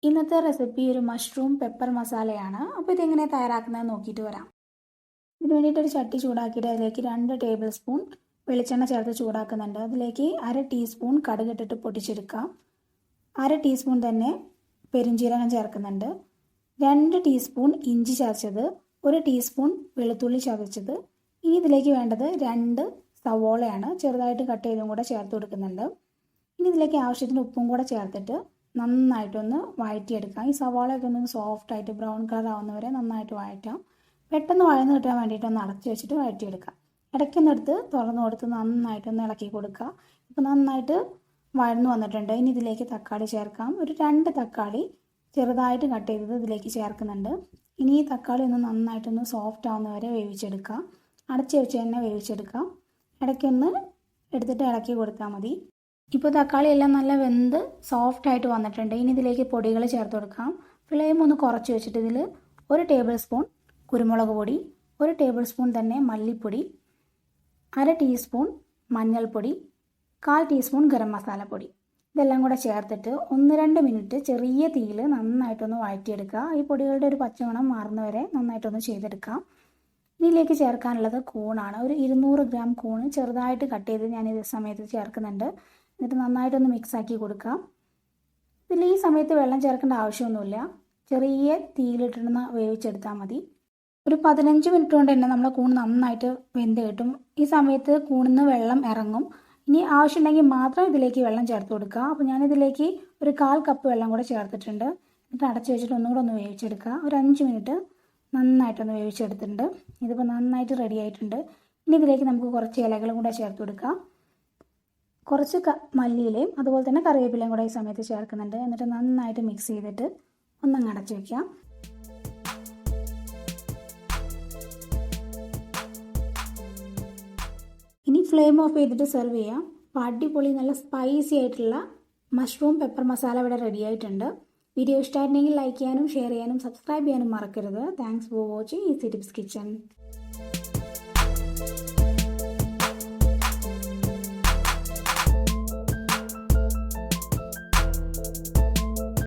ഇന്നത്തെ റെസിപ്പി ഒരു mushroom pepper മസാലയാണ്. അപ്പോൾ ഇതെങ്ങനെ തയ്യാറാക്കുന്നത് നോക്കിയിട്ട് വരാം. ഇതിന് വേണ്ടിയിട്ട് ഒരു ചട്ടി ചൂടാക്കിയിട്ട് അതിലേക്ക് 2 ടേബിൾ സ്പൂൺ വെളിച്ചെണ്ണ ചേർത്ത് ചൂടാക്കുന്നുണ്ട്. അതിലേക്ക് 1/2 ടീസ്പൂൺ കടുക് ഇട്ടിട്ട് പൊട്ടിച്ചെടുക്കാം. 1/2 ടീസ്പൂൺ തന്നെ പെരുംജീരകം ചേർക്കുന്നുണ്ട്. 2 ടീസ്പൂൺ ഇഞ്ചി ചതച്ചത്, 1 ടീസ്പൂൺ വെളുത്തുള്ളി ചതച്ചത്. ഇനി ഇതിലേക്ക് വേണ്ടത് 2 സവോളയാണ്. ചെറുതായിട്ട് കട്ട് ചെയ്തും കൂടെ ചേർത്ത് കൊടുക്കുന്നുണ്ട്. ഇനി ഇതിലേക്ക് ആവശ്യത്തിന് ഉപ്പും കൂടെ ചേർത്തിട്ട് നന്നായിട്ടൊന്ന് വഴറ്റിയെടുക്കാം. ഈ സവാളയൊക്കെ ഒന്ന് സോഫ്റ്റായിട്ട് ബ്രൗൺ കളർ ആവുന്നവരെ നന്നായിട്ട് വഴറ്റാം. പെട്ടെന്ന് വഴന്ന് കിട്ടാൻ വേണ്ടിയിട്ട് ഒന്ന് അടച്ച് വെച്ചിട്ട് വഴറ്റിയെടുക്കാം. ഇടയ്ക്കൊന്നെടുത്ത് തുറന്നു കൊടുത്ത് നന്നായിട്ടൊന്ന് ഇളക്കി കൊടുക്കുക. ഇപ്പോൾ നന്നായിട്ട് വഴന്നു വന്നിട്ടുണ്ട്. ഇനി ഇതിലേക്ക് തക്കാളി ചേർക്കാം. ഒരു 2 തക്കാളി ചെറുതായിട്ട് കട്ട് ചെയ്തത് ഇതിലേക്ക് ചേർക്കുന്നുണ്ട്. ഇനി ഈ തക്കാളി ഒന്ന് നന്നായിട്ടൊന്ന് സോഫ്റ്റ് ആവുന്നവരെ വേവിച്ചെടുക്കാം. അടച്ച് വെച്ച് തന്നെ വേവിച്ചെടുക്കാം. ഇടയ്ക്കൊന്ന് എടുത്തിട്ട് ഇളക്കി കൊടുത്താൽ മതി. ഇപ്പോൾ തക്കാളി എല്ലാം നല്ല വെന്ത് സോഫ്റ്റ് ആയിട്ട് വന്നിട്ടുണ്ട്. ഇനി ഇതിലേക്ക് പൊടികൾ ചേർത്ത് കൊടുക്കാം. ഫ്ലെയിം ഒന്ന് കുറച്ച് വെച്ചിട്ട് ഇതിൽ 1 ടേബിൾ സ്പൂൺ കുരുമുളക് പൊടി, 1 ടേബിൾ സ്പൂൺ തന്നെ മല്ലിപ്പൊടി, 1/2 ടീസ്പൂൺ മഞ്ഞൾപ്പൊടി, 1/4 ടീസ്പൂൺ ഗരം മസാലപ്പൊടി, ഇതെല്ലാം കൂടെ ചേർത്തിട്ട് 1-2 മിനിറ്റ് ചെറിയ തീയിൽ നന്നായിട്ടൊന്ന് വഴറ്റിയെടുക്കുക. ഈ പൊടികളുടെ ഒരു പച്ചമണം മാറുന്നവരെ നന്നായിട്ടൊന്ന് ചെയ്തെടുക്കാം. ഇതിലേക്ക് ചേർക്കാനുള്ളത് കൂണാണ്. ഒരു 200 ഗ്രാം കൂണ് ചെറുതായിട്ട് കട്ട് ചെയ്ത് ഞാൻ ഇത് സമയത്ത് ചേർക്കുന്നുണ്ട്. എന്നിട്ട് നന്നായിട്ടൊന്ന് മിക്സാക്കി കൊടുക്കാം. ഇതിൽ ഈ സമയത്ത് വെള്ളം ചേർക്കേണ്ട ആവശ്യമൊന്നുമില്ല. ചെറിയ തീയിലിട്ടിരുന്ന് വേവിച്ചെടുത്താൽ മതി. ഒരു 15 മിനിറ്റ് കൊണ്ട് തന്നെ നമ്മളെ കൂണ് നന്നായിട്ട് വെന്ത് കിട്ടും. ഈ സമയത്ത് കൂണിന്ന് വെള്ളം ഇറങ്ങും. ഇനി ആവശ്യമുണ്ടെങ്കിൽ മാത്രം ഇതിലേക്ക് വെള്ളം ചേർത്ത് കൊടുക്കുക. അപ്പോൾ ഞാനിതിലേക്ക് ഒരു 1/4 കപ്പ് വെള്ളം കൂടെ ചേർത്തിട്ടുണ്ട്. എന്നിട്ട് അടച്ച് വെച്ചിട്ട് ഒന്നും കൂടെ ഒന്ന് വേവിച്ചെടുക്കുക. ഒരു 5 മിനിറ്റ് നന്നായിട്ടൊന്ന് വേവിച്ചെടുത്തിട്ടുണ്ട്. ഇതിപ്പോൾ നന്നായിട്ട് റെഡി ആയിട്ടുണ്ട്. ഇനി ഇതിലേക്ക് നമുക്ക് കുറച്ച് ഇലകളും കൂടെ ചേർത്ത് കൊടുക്കാം. കുറച്ച് മല്ലിയിലയും അതുപോലെ തന്നെ കറിവേപ്പിലയും കൂടെ ഈ സമയത്ത് ചേർക്കുന്നുണ്ട്. എന്നിട്ട് നന്നായിട്ട് മിക്സ് ചെയ്തിട്ട് ഒന്നങ്ങ് അടച്ച് വയ്ക്കാം. ഇനി ഫ്ലെയിം ഓഫ് ചെയ്തിട്ട് സെർവ് ചെയ്യാം. അപ്പോൾ അടിപൊളി നല്ല സ്പൈസി ആയിട്ടുള്ള മഷ്റൂം പെപ്പർ മസാല ഇവിടെ റെഡി ആയിട്ടുണ്ട്. വീഡിയോ ഇഷ്ടമായിട്ടുണ്ടെങ്കിൽ ലൈക്ക് ചെയ്യാനും ഷെയർ ചെയ്യാനും സബ്സ്ക്രൈബ് ചെയ്യാനും മറക്കരുത്. Thanks for watching easy tips kitchen.